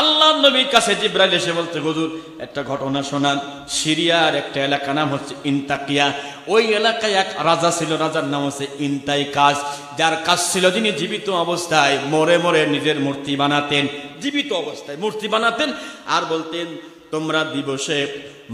আল্লাহর নবীর কাছে জিবরাইল এসে বলতে, হুজুর একটা ঘটনা শোনান। সিরিয়ার একটা এলাকা নাম হচ্ছে ইনতাকিয়া। ওই এলাকায় এক রাজা ছিল, রাজার নাম হচ্ছে ইনতাইকাস। যার কাজ ছিল যিনি জীবিত অবস্থায় মরে মরে নিজের মূর্তি বানাতেন, জীবিত অবস্থায় মূর্তি বানাতেন আর বলতেন, তোমরা দিবসে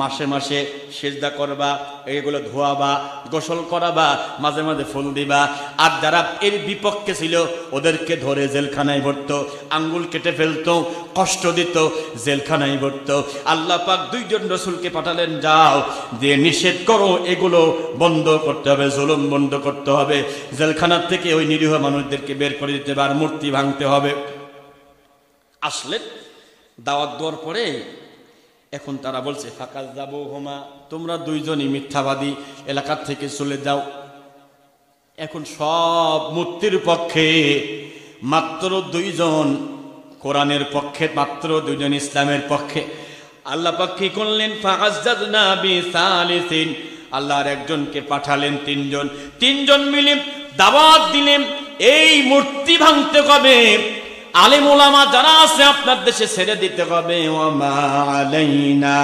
মাসে মাসে সেজদা করবা, এগুলো ধোয়াবা, গোসল করাবা, মাঝে মাঝে ফুল দিবা। আর যারা এর বিপক্ষে ছিল ওদেরকে ধরে জেলখানায় ভরতো, আঙ্গুল কেটে ফেলতো, কষ্ট দিত, জেলখানায় ভরতো। আল্লাহ পাক দুইজন রসুলকে পাঠালেন, যাও দিয়ে নিষেধ করো, এগুলো বন্ধ করতে হবে, জুলুম বন্ধ করতে হবে, জেলখানার থেকে ওই নিরীহ মানুষদেরকে বের করে দিতে হবে, আর মূর্তি ভাঙতে হবে। আসলেন, দাওয়াত দেওয়ার পরে এখন তারা বলছে, ফাকাজ যাবো হোমা, তোমরা দুইজনই মিথ্যাবাদী, এলাকার থেকে চলে যাও। এখন সব মূর্তির পক্ষে মাত্র দুইজন, কোরআনের পক্ষে মাত্র দুইজন, ইসলামের পক্ষে। আল্লাহ পাক কি করলেন, ফাআজ্জাজনা বিসালিসিন, আল্লাহর একজনকে পাঠালেন, তিনজন মিলে দাওয়াত দিলেন, এই মূর্তি ভাঙতে হবে, আলেম ওলামা যারা আছে আপনার দেশে ছেড়ে দিতে হবে। ওয়ামা আলাইনা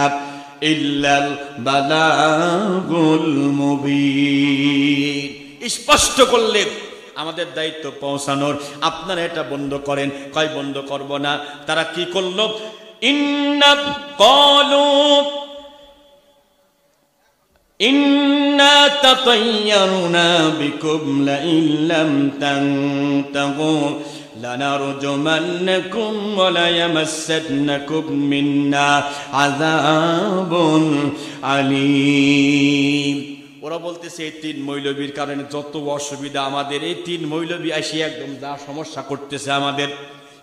ইল্লাল বালাগুল মুবিন, স্পষ্ট করলে আমাদের দায়িত্ব পৌঁছানোর, আপনারা এটা বন্ধ করেন। কয় বন্ধ করব না। তারা কি করলো, ইন্না ক্বালু ইন্না তাতায়্যারনা বিকুম লা ইল্লাম তানতাহু লানারজুমান্নাকুম ওয়া লায়ামাসসান্নাকুম মিন্না আযাবুন আলীম। ওরা বলতেছে এই তিন মৌলবীর কারণে যত অসুবিধা আমাদের, এই তিন মৌলবী এসে একদম যা সমস্যা করতেছে আমাদের,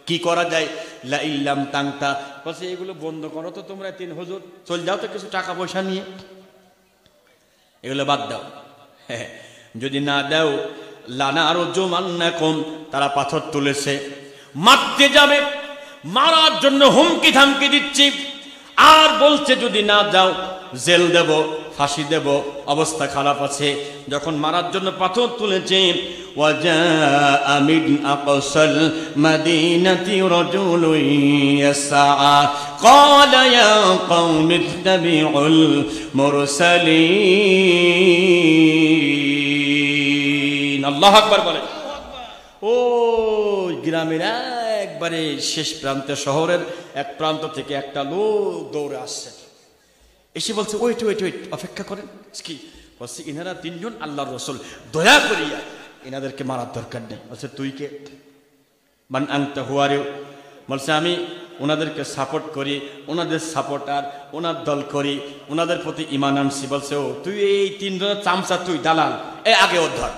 কি করা যায়। লা ইল্লাম তাংতা, বলছে এগুলো বন্ধ করো তো তোমরা তিন হুজুর, চল যাও তো কিছু টাকা পয়সা নিয়ে, এগুলো বাদ দাও। হ্যাঁ, যদি না দাও লানারজুমান্নাকুম, তারা পাথর তুলেছে, মারতে যাবে, মারার জন্য হুমকি ধামকি দিচ্ছি, আর বলছে যদি না যাও জেল দেব, ফাঁসি দেব, অবস্থা খারাপ আছে। যখন মারার জন্য পাথর তুলেছে, ওয়াজাআ মিন আকসাল মাদিনাতি রাজুলুন ইয়াসআ ক্বালা ইয়া কওমি ইত্তাবিউল মুরসালিন। আল্লাহু আকবার বলেন। ও গ্রামের একবারে শেষ প্রান্তে, শহরের এক প্রান্ত থেকে একটা লোক দৌড়ে আসছে, এসে বলছে ওয়েট ওয়েট ওয়েট, অপেক্ষা করেন। কি বলছে, ইনারা তিনজন আল্লাহর রসুল, দয়া করিয়া এনাদেরকে মারার দরকার নেই। বলছে তুই কে? মান আনতা হুয়ারে? বলছে আমি ওনাদেরকে সাপোর্ট করি, ওনাদের সাপোর্টার, ওনার দল করি, ওনাদের প্রতি ঈমান আনছি। বলছে ও তুই এই তিনজনের চামচা, তুই দালাল, এ আগে ওর ধর।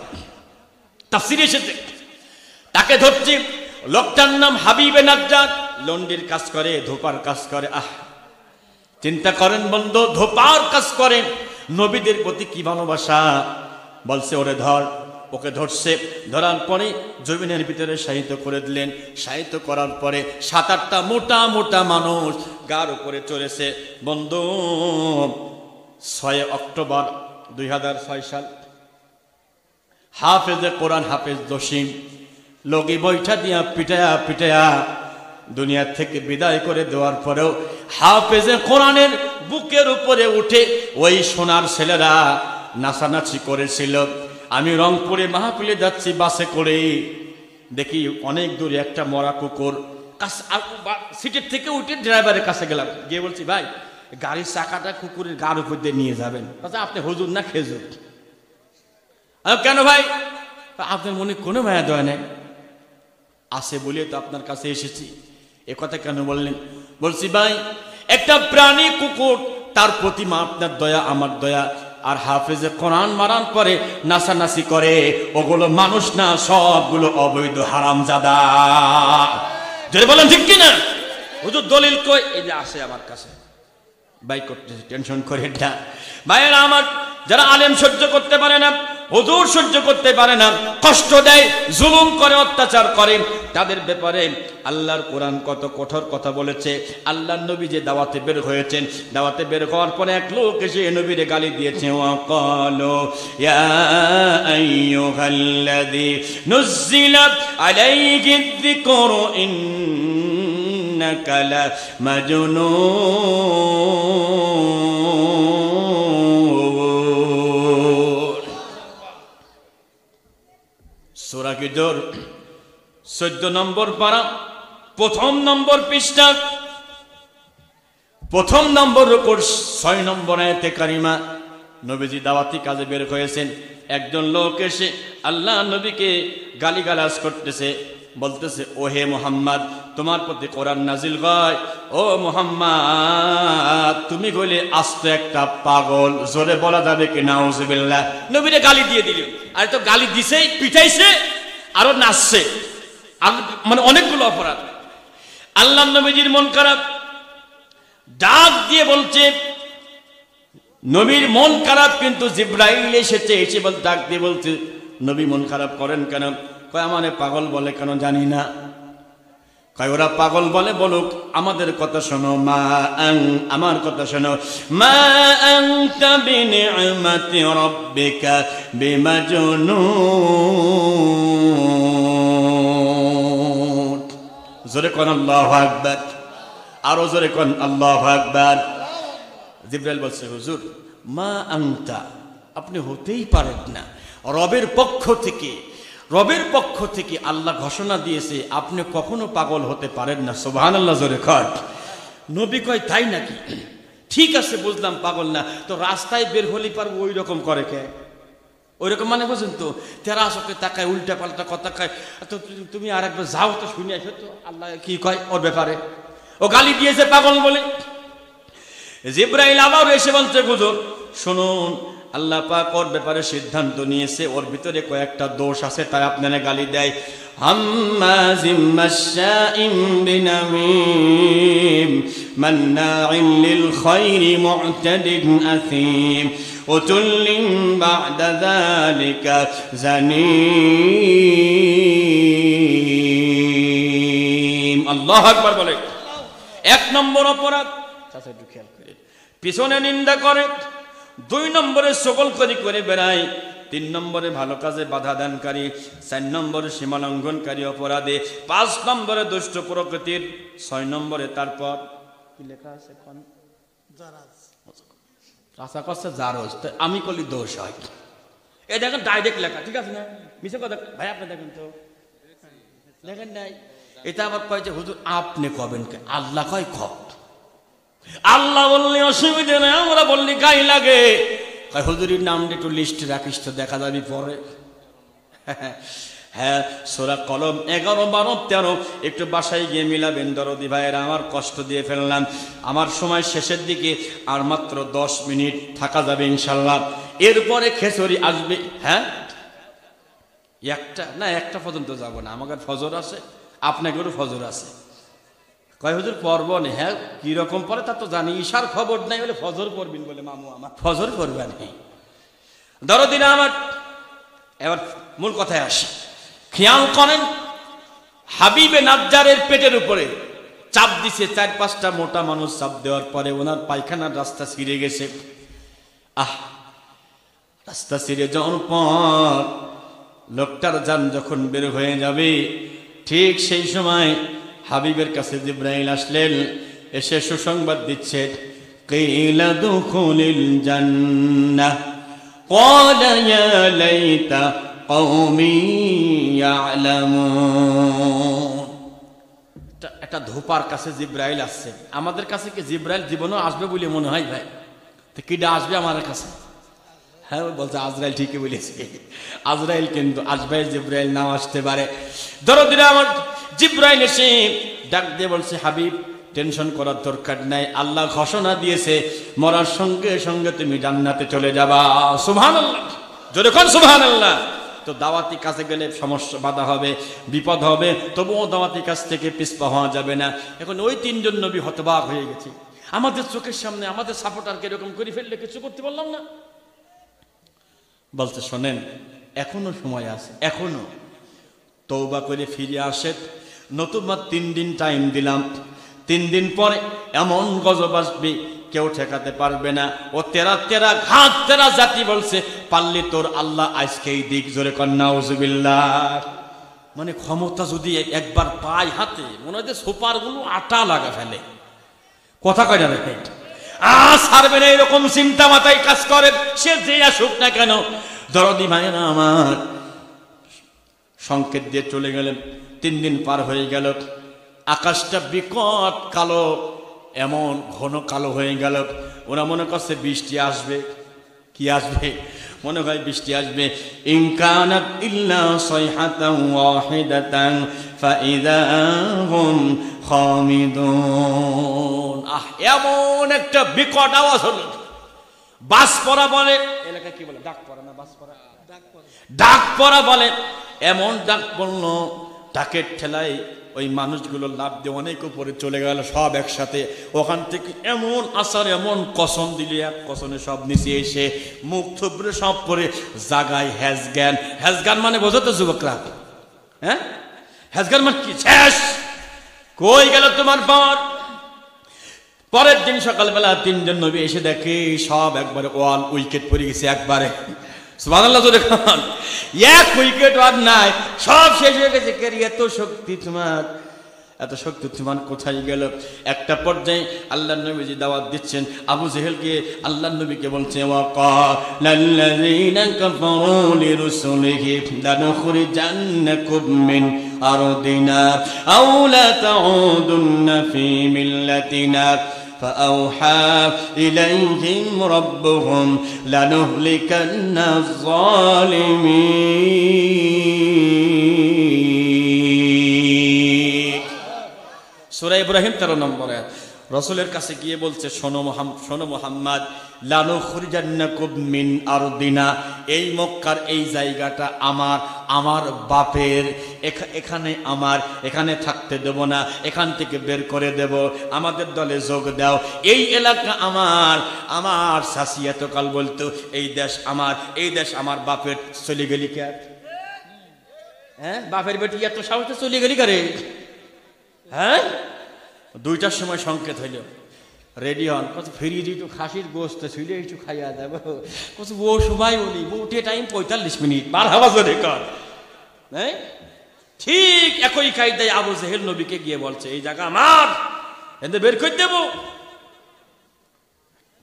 তাফসীরে এসেছে, তাকে ধরছি। লোকটার নাম হাবিবে নাজ্জার, লন্ডির কাজ করে, ধোপার কাজ করে। চিন্তা করেন বন্ধু, ধোপার কাজ করে, নবীদের প্রতি কি ভালোবাসা। বলছে ওরে ধর। ওকে ধরছে, ধরার পরে জমিনের ভিতরে শায়িত করে দিলেন। শায়িত করার পরে 7-8টা মোটা মোটা মানুষ গার উপরে চড়েছে। বন্ধু 6 অক্টোবর 2006 সাল, হাফেজে কোরআন হাফেজ জসিম লগি বৈঠা দিয়া পিটায়া পিটায়া দুনিয়া থেকে বিদায় করে দেওয়ার পরেও হাফেজে কোরআনের বুকের উপরে উঠে ওই সোনার ছেলেরা নাচানাচি করেছিল। আমি রংপুরে মাহফিলে যাচ্ছি বাসে করে, দেখি অনেক দূরে একটা মরা কুকুর, সিটের থেকে উঠে ড্রাইভারের কাছে গেলাম, গিয়ে বলছি ভাই গাড়ির চাকাটা কুকুরের গার উপর দিয়ে নিয়ে যাবেন। আপনি হুজুর না খেজুর? কেন ভাই? আপনার মনে কোনো মায়া দয়া নেই? আছে বলে তো আপনার কাছে এসেছি। এ কথা কেন বললেন? বলছি ভাই একটা প্রাণী কুকুর, তার প্রতি আপনার দয়া আমার দয়া। আর হাফেজে কোরআন মারান পরে নাচানাচি করে, ওগুলো মানুষ না, সবগুলো অবৈধ হারামজাদা। যদি বলেন ঠিক কিনা? হুজুর দলিল কই? এই যে আসে আমার কাছে, ভাই করতেছে, টেনশন করে না ভাইয়েরা আমার। যারা আলেম সহ্য করতে পারে না, হুজুর সহ্য করতে পারে না, কষ্ট দেয়, জুলুম করে, অত্যাচার করে, তাদের ব্যাপারে আল্লাহর কোরআন কত কঠোর কথা বলেছে। আল্লাহর নবী যে দাওয়াতে বের হয়েছেন, দাওয়াতে বের হওয়ার পরে এক লোক এসে নবীরে গালি দিয়েছে। ওয়াকালু ইয়া আইয়ুহাল্লাযী নুজ্জিলা আলাইহি যিকরু ইন্নাকা লামাজনুন। সূরা হিজর 14 নম্বর পারা, প্রথম নম্বর পৃষ্ঠা, প্রথম নম্বর রুকুর 6 নম্বর আয়াতে কারিমা। নবীজি দাওয়াতি কাজে বের হয়েছেন, একজন লোক এসে আল্লাহ নবীকে গালিগালাজ করতেছে, বলতেছে, ও হে মুহাম্মদ, তোমার প্রতি কোরআন নাজিল হয়, ও মুহাম্মদ তুমি হলে আস্ত একটা পাগল। জোরে বলা যাবে কি নাউজুবিল্লাহ? নবীরে গালি দিয়ে দিল। আর তো গালি দিছেই, পিটাইছে, আরো নাচছে, মানে অনেকগুলো অপরাধ। আল্লাহ নবীজির মন খারাপ, ডাক দিয়ে বলছে, নবীর মন খারাপ, কিন্তু জিব্রাইল এসেছে, এসে বল ডাক দিয়ে বলছে, নবী মন খারাপ করেন কেন? কয় আমারে পাগল বলে কেন জানি না। কয় ওরা পাগল বলে, বলুক, আমাদের কথা শোনো, আমার কথা শোনো। মা আনতা বিনি'মাতি রাব্বিকা বিমাজনুন। জোরে কোন আল্লাহু আকবার, আরো জোরে কোন আল্লাহু আকবার। জিব্রাইল বলছে, হুজুর মা আনতা, আপনি হতেই পারেন না। রবের পক্ষ থেকে আল্লাহ ঘোষণা দিয়েছে, আপনি কখনো পাগল হতে পারেন না। সুবহানাল্লাহ, জোরে কর। নবী কয় তাই নাকি? ঠিক আছে, বুঝলাম পাগল না, তো রাস্তায় বের হলি পারবো ওই রকম করে কে? ওই রকম মানে বুঝেন তো, তেরা চোখে তাকায়, উল্টা পাল্টা কথা কয়। তো তুমি আর একবার যাও তো, শুনে আসো তো আল্লাহ কি কয় ওর ব্যাপারে। ও গালি দিয়েছে পাগল বলে। জিব্রাইল আবার এসে বলছে, হুজুর শুনুন, আল্লাহ পাক ওর ব্যাপারে সিদ্ধান্ত নিয়েছে, ওর ভিতরে কয়েকটা দোষ আছে, তাই আপনারা গালি দেয়। হাম্মাজিম মাশাইম বিনামিম মান্নাইন লিল খায়রি মু'তাদিন আথীম উতুল্লিম বা'দা যালিকা জানিম। আল্লাহু আকবার বলে। এক নম্বর অপরাধ, একটু খেয়াল করে, পিছনে নিন্দা করে। 2 নম্বরে সকল করে বেড়ায়। 3 নম্বরে ভালো কাজে বাধা দানকারী। 4 নম্বরে সীমালঙ্ঘনকারী অপরাধী। 5 নম্বরে দুষ্ট প্রকৃতির। 6 নম্বরে তারপর কি লেখা আছে? আশা করছে জারজ, আমি করলি দোষ হয়। এই দেখেন ডাইরেক্ট লেখা, ঠিক আছে না? মিছে কথা ভাই, আপনি দেখেন তো, দেখেন নাই? এটা আবার কয় যে হুজুর আপনি কবেন কে? আল্লাহ কয় খব। আল্লাহ বললে অসুবিধা নেই, আমরা বললি গাই লাগে। হুজুরির নামটা একটু লিস্টে রাখিস তো, দেখা যাবি পরে। হ্যাঁ, সূরা কলম 11, 12, 13 একটু বাসায় গিয়ে মিলাবেন দরদি ভাইয়েরা। আমার কষ্ট দিয়ে ফেললাম, আমার সময় শেষের দিকে, আর মাত্র 10 মিনিট থাকা যাবে ইনশাল্লাহ। এরপরে খেচুরি আসবে। হ্যাঁ, একটা পর্যন্ত যাব না, আমাদের ফজর আছে, আপনাদেরও ফজর আছে। কয় হুজুর পড়ব না। হ্যাঁ, কিরকম পরে তা তো জানি, ঈশার খবর নাই বলে ফজর পড়বেন বলে মামু আমার ফজর পড়বেন। দরদিনা আমার, এবার মূল কথায় আসি। খেয়াল করেন, হাবিবে নাজ্জারের পেটের উপরে চাপ দিছে 4-5টা মোটা মানুষ। চাপ দেওয়ার পরে ওনার পায়খানার রাস্তা ছিঁড়ে গেছে। রাস্তা ছিঁড়ে যাওয়ার পর লোকটার জান যখন বের হয়ে যাবে, ঠিক সেই সময় হাবিবের কাছে জিব্রাইল আসলেন, এসে সুসংবাদ দিচ্ছে, কিলা দুখুলিল জান্নাহ ক্বালা ইয়া লাইতা কওমি ইয়ালামুন। একটা ধোপার কাছে জিব্রাইল আসছে। আমাদের কাছে কি জিব্রাইল জীবনও আসবে বলে মনে হয় ভাই? তো কিডা আসবে আমার কাছে? হ্যাঁ, বলছে আজরাইল। ঠিকই বলেছে, আজরাইল কিন্তু আসবে, জিব্রাইল নাও আসতে পারে। দরদিরা আমার, জিব্রাইল এসে ডাক দিয়ে বলছে, হাবিব টেনশন করার দরকার নাই, আল্লাহ ঘোষণা দিয়েছে মরার সঙ্গে সঙ্গে তুমি জান্নাতে চলে যাবা। সুবহানাল্লাহ, জোরে কোন সুবহানাল্লাহ। তো দাওয়াতি কাজে গেলে সমস্যা, বাধা হবে, বিপদ হবে, তবুও দাওয়াতি কাজ থেকে পিছপা হওয়া যাবে না। এখন ওই 3 জন নবী হতবাক হয়ে গেছে। আমাদের চোখের সামনে আমাদের সাপোর্টারকে এরকম করে ফেললে কিছু করতে বললাম না। বলতে শোনেন, এখনো সময় আছে, এখনো তওবা করে ফিরে আসেন, নতুবা 3 দিন টাইম দিলাম। 3 দিন পরে এমন গজব আসবে কেউ ঠেকাতে পারবে না। ও তেরা ঘাত তেরা জাতি বলছে, পারলে তোর আল্লাহ আজকেই দিক। জোরে কর নাউজুবিল্লাহ। মানে ক্ষমতা যদি একবার পায় হাতে, মনে হয় সুপার গুলো আটা লাগা ফেলে। কথা কয় না রে, ছাড়বে না, এরকম চিন্তা মাথায় কাজ করে। সে যে আসুক না কেন, দরদি ভাইয়েরা আমার, সংকেত দিয়ে চলে গেলেন। 3 দিন পার হয়ে গেল, আকাশটা বিকট কালো, এমন ঘন কালো হয়ে গেল। ওরা মনে করছে বৃষ্টি আসবে। কি আসবে? মনে হয় বৃষ্টি আসবে। ইন কানাত ইল্লা সাইহাতান ওয়াহিদাতান ফাইযা হুম খামিদুন। এমন একটা বিকট আওয়াজ হলো। বাস পড়া বলে, এলাকা কি বলে, ডাক পড়া না বাস পড়া, ডাক পড়া বলে। এমন ডাক পড়লো, ডাকের ঠেলায় ওই মানুষগুলো লাভ দিয়ে অনেক উপরে চলে গেল সব একসাথে। ওখান থেকে এমন আসার, এমন কসম দিলে, এক কসনে সব নিচে এসে মুখ থুবড়ে সব পরে জাগায় হ্যাজজ্ঞান। হ্যাজজ্ঞান মানে বোঝো তো যুবকরা? হ্যাঁ, হ্যাজজ্ঞান মানে কি? শেষ, কই গেল তোমার পর? পরের দিন সকালবেলা 3 জন নবী এসে দেখে সব একবারে ওয়াল উইকেট পড়ে গেছে একবারে। সুবহানাল্লাহ, জোরে খান। এক উইকেট আর নাই, সব শেষ হয়ে গেছে। এত শক্তি তোমার, এত শক্তি তোমার কোথায় গেল? একটা পর্যায়ে আল্লাহর নবীজি দাওয়াত দিচ্ছেন আবু জেহেলকে। আল্লাহর নবীকে বলছে, ওয়াকালাল্লাযীনা কাফারু লিরুসুলিহি লানুখরিজান্নাকুম মিন আরদিনা আও লা তাউদুন্না ফি মিল্লাতিনা فأوحى إليهم ربهم لنهلكن الظالمين। সূরা ইব্রাহিম 13 নম্বর আয়াত। রাসূলের কাছে গিয়ে বলছে, শোনো মুহাম্মদ, লানুখরিজান্নাকুম মিন আরদিনা, এই মক্কার এই জায়গাটা আমার বাপের, এখানে আমার, এখানে থাকতে দেব না, এখান থেকে বের করে দেব, আমাদের দলে যোগ দাও। এই এলাকা আমার শাসি এতকাল বলতো এই দেশ আমার বাপের। চলে গেলি কে? হ্যাঁ, বাপের বেটি এত সাহসে চলে গেলি কারে? হ্যাঁ, 2টার সময় সংকেত হইল, রেডি হন। কত ফিরিয়ে একটু খাসির গোস্ত ছিল, একটু খাইয়া দেবো। কত ও সময় বলি উঠে টাইম 45 মিনিট, 12 বাজে কর। হ্যাঁ, ঠিক একই কায়দায় আবু জেহেল নবীকে গিয়ে বলছে, এই জায়গা আমার, এদের বের করে দেব।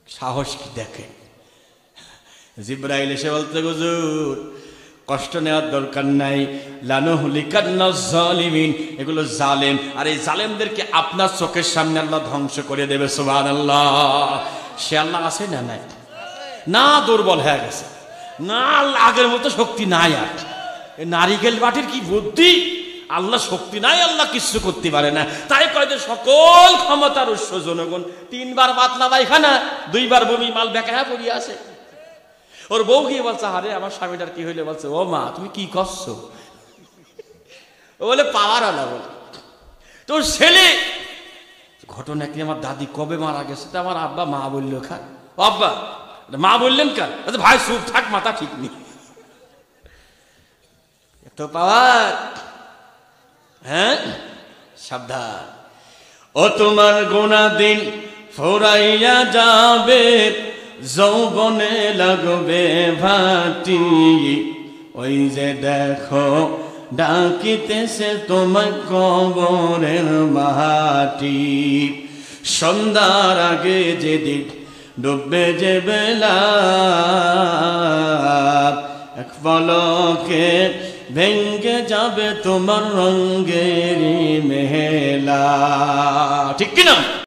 সাহস কি দেখে! জিবরাইল এসে বলতে, হুজুর কষ্ট নেওয়ার দরকার নাই, লানুহলিকান্নাজ জালিমিন, এগুলো জালেম, আর এই জালেমদেরকে আপনার চোখের সামনে আল্লাহ ধ্বংস করে দেবে। সুবহানাল্লাহ। সে আল্লাহ আছে না নাই? না, দুর্বল হয়ে গেছে, না আগের মতো শক্তি নাই আর। নারিকেল বাটির কি বুদ্ধি! আল্লাহ শক্তি নাই, আল্লাহ কিছু করতে পারে না। তাই কয় যে সকল ক্ষমতার উৎস জনগণ। 3 বার পাতলা পায়খানা, 2 বার বমি, মাল বেকায়া পড়িয়া আছে। ওর বউ গিয়ে বলছে, আরে আমার স্বামীটার কি হইলে? বলছে, ও মা তুমি কি করছো? ও বলে, পাওয়ার আলা বলে। তোর ছেলে, ঘটনা কি, আমার দাদি কবে মারা গেছে? তো আমার আব্বা মা বললো খান। আব্বা মা বললেন কার? ভাই চুপ থাক, মাথা ঠিক নেই। এত পাওয়ার! হ্যাঁ, সাবধান। ও তোমার গোনা দিন ফুরাইয়া যাবে, যৌবনে লাগবে ভাটি, ওই যে দেখো ডাকিতেছে তোমার কবরের মাটি। সন্ধ্যার আগে যেদিন ডুববে যে বেলা, এক পলকে ভেঙ্গে যাবে তোমার রঙ্গের মেলা। ঠিক কিনা?